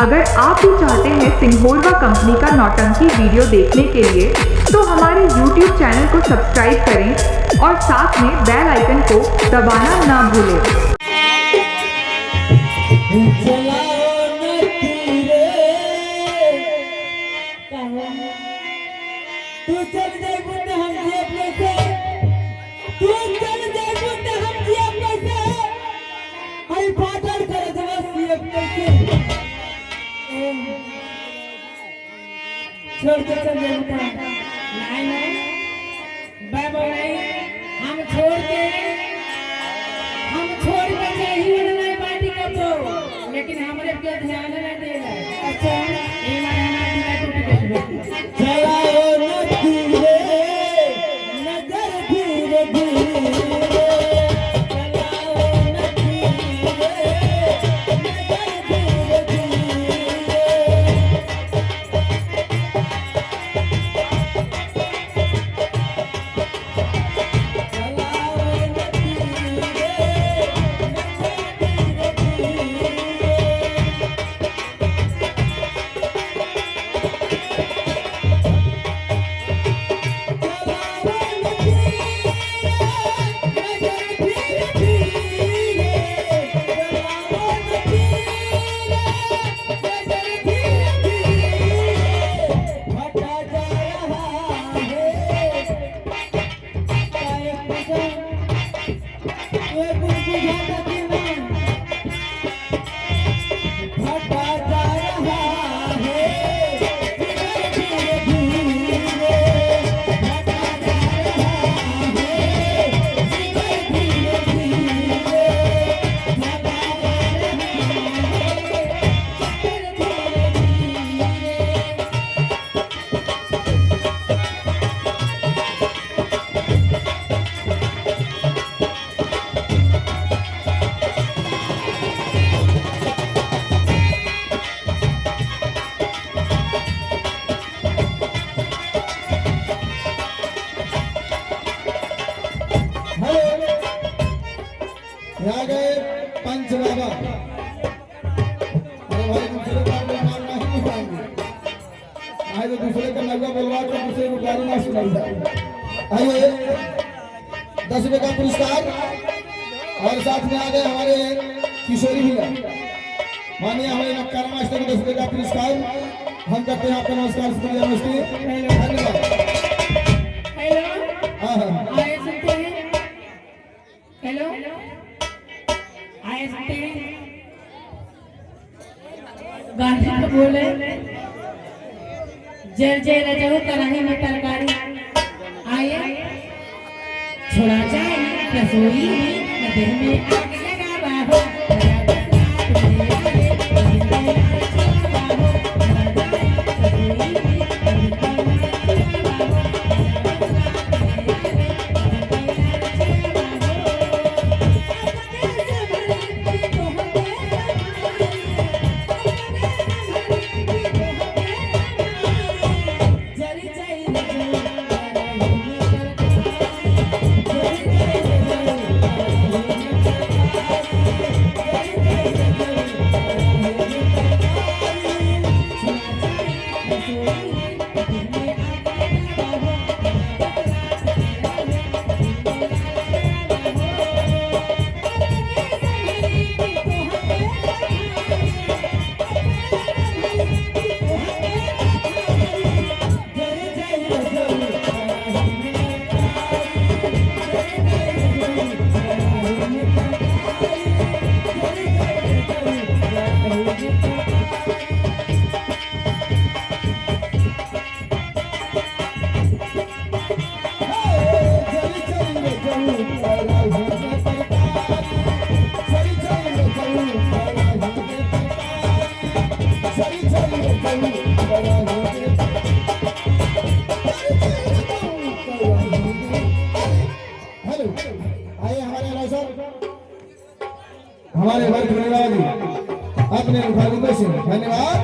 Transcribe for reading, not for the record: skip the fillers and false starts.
अगर आप भी चाहते हैं सिंघोरवा कंपनी का नौटंकी वीडियो देखने के लिए तो हमारे YouTube चैनल को सब्सक्राइब करें और साथ में बेल आइकन को दबाना ना भूलें। छोड़ के चल जाता नहीं नहीं बाबा नहीं हम छोड़ के चाहिए नहीं पार्टी को तो लेकिन हमारे पे ध्यान नहीं दे रहा। अच्छा ये मारे हमारा टूट चलाओ न धीरे नजर धीरे धीरे यहाँ गए पंच बाबा। अरे भाई दूसरे का नाम नहीं उठाएंगे, आए तो दूसरे का नगवा बोलवा कर दूसरे को गाली ना सुनाई। आइए 10 रुपए का पुरस्कार और साथ में आ गए हमारे किशोरी भैया। मानिए हमारे नमस्कार मास्टर को 10 रुपए का पुरस्कार हम करते हैं। आपका नमस्कार शुक्रिया नमस्ते धन्यवाद। हाँ हाँ आए सुनते हैं। हेलो आए सुनते हैं गाड़ी को बोले जय जय रजहू कढ़ाई में तरकारी आए छोड़ा जाए रसोई में देह में आग लगा हो हमारे वर्ग धन्यवाद अपने धन्यवाद।